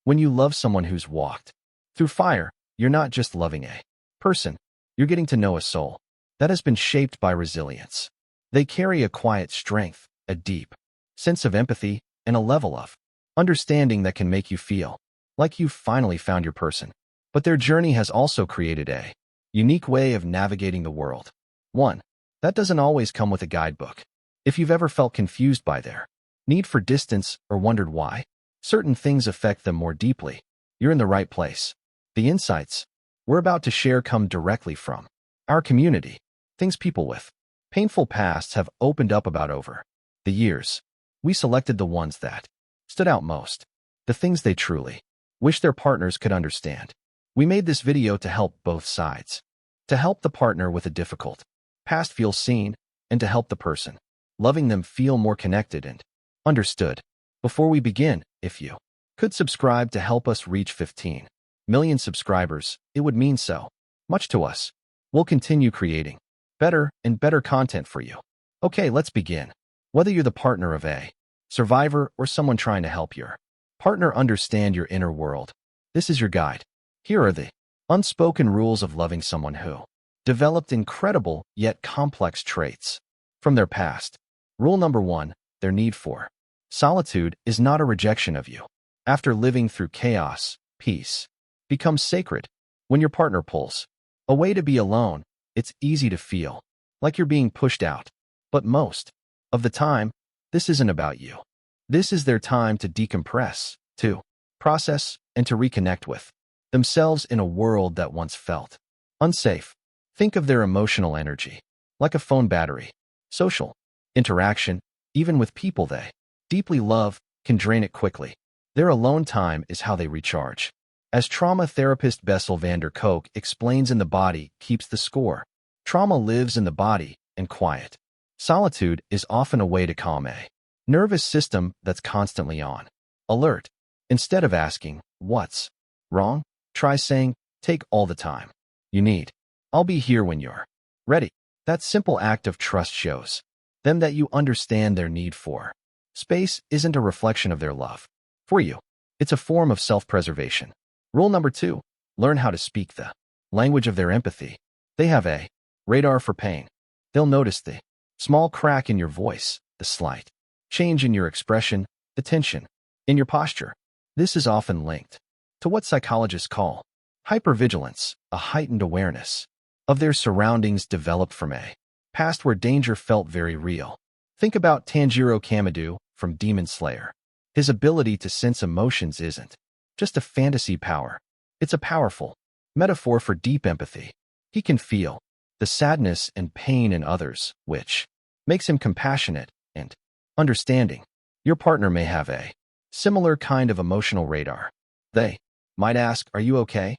When you love someone who's walked through fire, you're not just loving a person, you're getting to know a soul that has been shaped by resilience. They carry a quiet strength, a deep sense of empathy, and a level of understanding that can make you feel like you've finally found your person. But their journey has also created a unique way of navigating the world. One that doesn't always come with a guidebook. If you've ever felt confused by their need for distance or wondered why certain things affect them more deeply, you're in the right place. The insights we're about to share come directly from our community, things people with painful pasts have opened up about over the years. We selected the ones that stood out most, the things they truly wish their partners could understand. We made this video to help both sides, to help the partner with a difficult past feel seen, and to help the person loving them feel more connected and understood. Before we begin, if you could subscribe to help us reach 15 million subscribers, it would mean so much to us. We'll continue creating better and better content for you. Okay, let's begin. Whether you're the partner of a survivor or someone trying to help your partner understand your inner world, this is your guide. Here are the unspoken rules of loving someone who developed incredible yet complex traits from their past. Rule number 1, their need for solitude is not a rejection of you. After living through chaos, peace becomes sacred. When your partner pulls away to be alone, it's easy to feel like you're being pushed out. But most of the time, this isn't about you. This is their time to decompress, to process, and to reconnect with themselves in a world that once felt unsafe. Think of their emotional energy like a phone battery. Social interaction, even with people they deeply love, can drain it quickly. Their alone time is how they recharge. As trauma therapist Bessel van der Kolk explains, in the body keeps the score. Trauma lives in the body, and quiet solitude is often a way to calm a nervous system that's constantly on alert. Instead of asking, "What's wrong?" try saying, "Take all the time you need. I'll be here when you're ready." That simple act of trust shows them that you understand their need for space isn't a reflection of their love for you. It's a form of self-preservation. Rule number 2, learn how to speak the language of their empathy. They have a radar for pain. They'll notice the small crack in your voice, the slight change in your expression, the tension in your posture. This is often linked to what psychologists call hypervigilance, a heightened awareness of their surroundings developed from a past where danger felt very real. Think about Tanjiro Kamado from Demon Slayer. His ability to sense emotions isn't just a fantasy power. It's a powerful metaphor for deep empathy. He can feel the sadness and pain in others, which makes him compassionate and understanding. Your partner may have a similar kind of emotional radar. They might ask, "Are you okay?"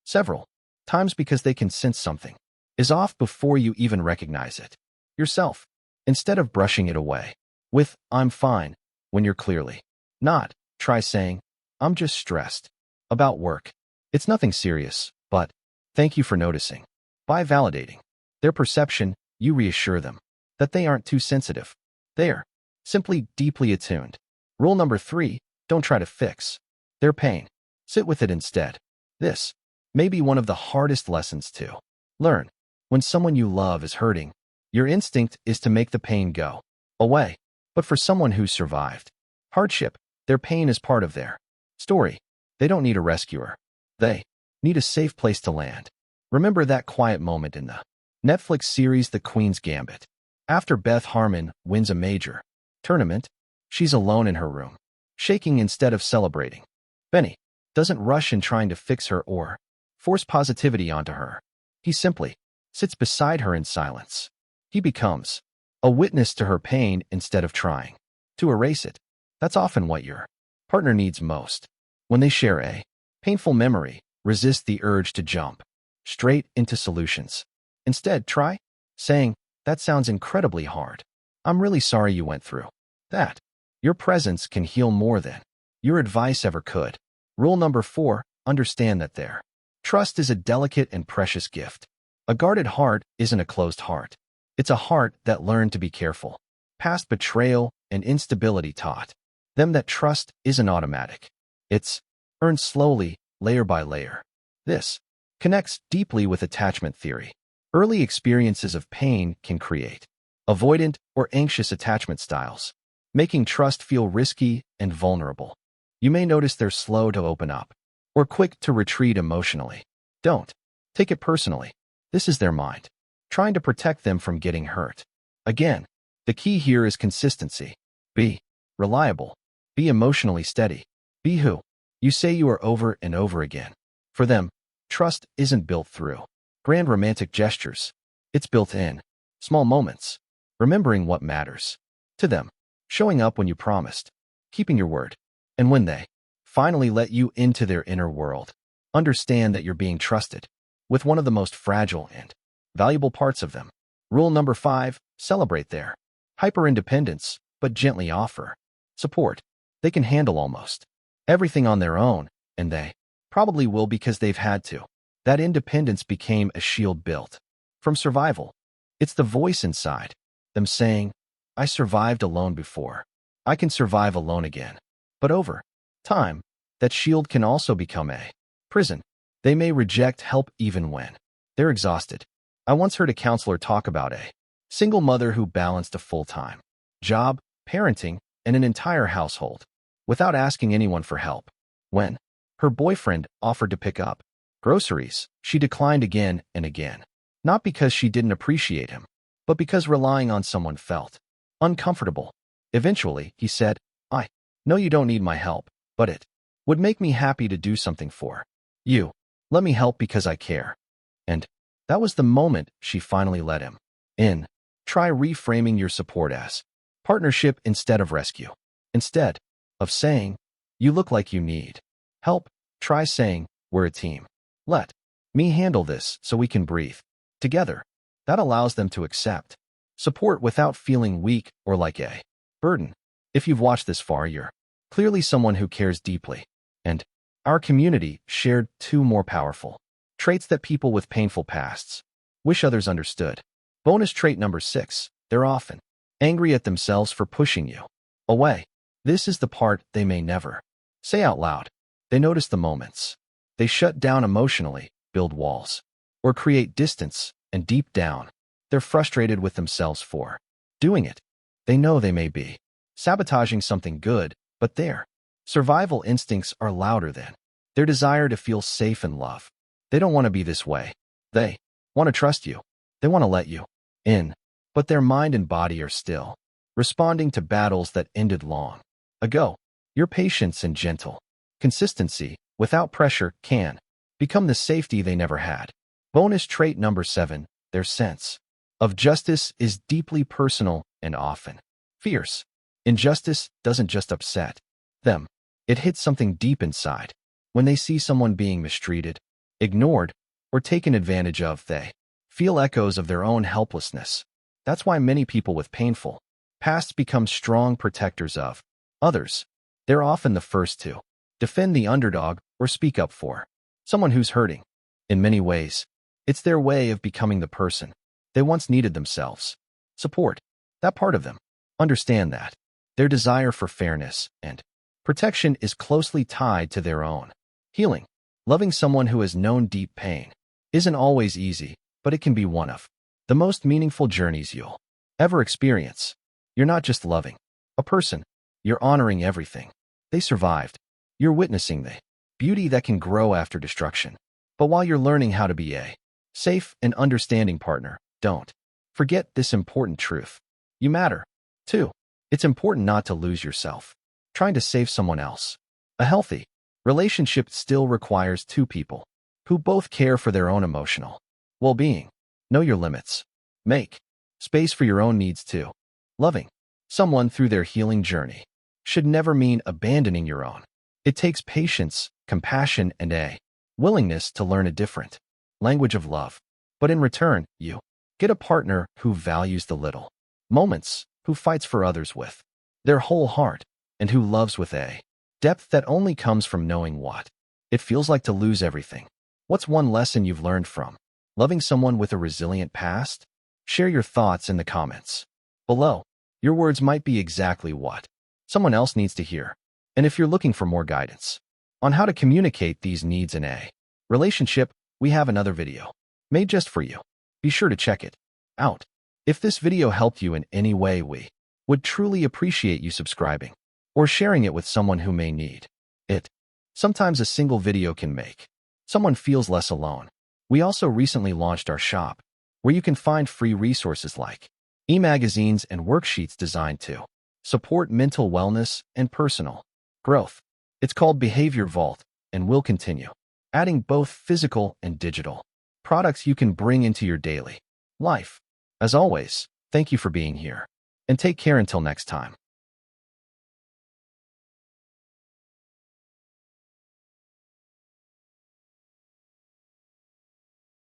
several times because they can sense something is off before you even recognize it yourself. Instead of brushing it away with, "I'm fine," when you're clearly not, try saying, "I'm just stressed about work. It's nothing serious, but thank you for noticing." By validating their perception, you reassure them that they aren't too sensitive. They're simply deeply attuned. Rule number 3, don't try to fix their pain. Sit with it instead. This may be one of the hardest lessons to learn. When someone you love is hurting, your instinct is to make the pain go away. But for someone who's survived hardship, their pain is part of their story. They don't need a rescuer. They need a safe place to land. Remember that quiet moment in the Netflix series The Queen's Gambit. After Beth Harmon wins a major tournament, she's alone in her room, shaking instead of celebrating. Benny doesn't rush in trying to fix her or force positivity onto her. He simply sits beside her in silence. He becomes a witness to her pain instead of trying to erase it. That's often what your partner needs most. When they share a painful memory, resist the urge to jump straight into solutions. Instead, try saying, "That sounds incredibly hard. I'm really sorry you went through that." Your presence can heal more than your advice ever could. Rule number 4, understand that their trust is a delicate and precious gift. A guarded heart isn't a closed heart. It's a heart that learned to be careful. Past betrayal and instability taught them that trust isn't automatic. It's earned slowly, layer by layer. This connects deeply with attachment theory. Early experiences of pain can create avoidant or anxious attachment styles, making trust feel risky and vulnerable. You may notice they're slow to open up or quick to retreat emotionally. Don't take it personally. This is their mind, trying to protect them from getting hurt. Again, the key here is consistency. Be reliable. Be emotionally steady. Be who you say you are over and over again. For them, trust isn't built through grand romantic gestures. It's built in small moments, remembering what matters to them, showing up when you promised, keeping your word, and when they finally let you into their inner world, understand that you're being trusted with one of the most fragile and valuable parts of them. Rule number 5, celebrate their hyper-independence, but gently offer support. They can handle almost everything on their own, and they probably will because they've had to. That independence became a shield built from survival. It's the voice inside them saying, I survived alone before. I can survive alone again. But over time, that shield can also become a prison. They may reject help even when they're exhausted. I once heard a counselor talk about a single mother who balanced a full-time job, parenting, and an entire household without asking anyone for help. When her boyfriend offered to pick up groceries, she declined again and again. Not because she didn't appreciate him, but because relying on someone felt uncomfortable. Eventually, he said, I know you don't need my help, but it would make me happy to do something for you. Let me help because I care. And that was the moment she finally let him in. Try reframing your support as partnership instead of rescue. Instead of saying, you look like you need help, try saying, we're a team. Let me handle this so we can breathe together. That allows them to accept support without feeling weak or like a burden. If you've watched this far, you're clearly someone who cares deeply. And our community shared 2 more powerful traits that people with painful pasts wish others understood. Bonus trait number 6, they're often angry at themselves for pushing you away. This is the part they may never say out loud. They notice the moments they shut down emotionally, build walls, or create distance, and deep down, they're frustrated with themselves for doing it. They know they may be sabotaging something good, but their survival instincts are louder than their desire to feel safe and love. They don't want to be this way. They want to trust you. They want to let you in, but their mind and body are still responding to battles that ended long ago. Your patience and gentle consistency without pressure can become the safety they never had. Bonus trait number 7, their sense of justice is deeply personal and often fierce. Injustice doesn't just upset them. It hits something deep inside. When they see someone being mistreated, ignored, or taken advantage of, they feel echoes of their own helplessness. That's why many people with painful pasts become strong protectors of others. They're often the first to defend the underdog or speak up for someone who's hurting. In many ways, it's their way of becoming the person they once needed themselves. Support that part of them. Understand that their desire for fairness and protection is closely tied to their own healing. Loving someone who has known deep pain isn't always easy, but it can be one of the most meaningful journeys you'll ever experience. You're not just loving a person, you're honoring everything they survived. You're witnessing the beauty that can grow after destruction. But while you're learning how to be a safe and understanding partner, don't forget this important truth. You matter, too. It's important not to lose yourself trying to save someone else. A healthy relationship still requires 2 people who both care for their own emotional well-being. Know your limits. Make space for your own needs too. Loving someone through their healing journey should never mean abandoning your own. It takes patience, compassion, and a willingness to learn a different language of love. But in return, you get a partner who values the little moments, who fights for others with their whole heart, and who loves with a depth that only comes from knowing what it feels like to lose everything. What's one lesson you've learned from loving someone with a resilient past? Share your thoughts in the comments below. Your words might be exactly what someone else needs to hear. And if you're looking for more guidance, On how to communicate these needs in a relationship, we have another video made just for you. Be sure to check it out. If this video helped you in any way, we would truly appreciate you subscribing or sharing it with someone who may need it. Sometimes a single video can make someone feels less alone. We also recently launched our shop, where you can find free resources like e-magazines and worksheets designed to support mental wellness and personal growth. It's called Behavior Vault and will continue adding both physical and digital products you can bring into your daily life. As always, thank you for being here, and take care until next time.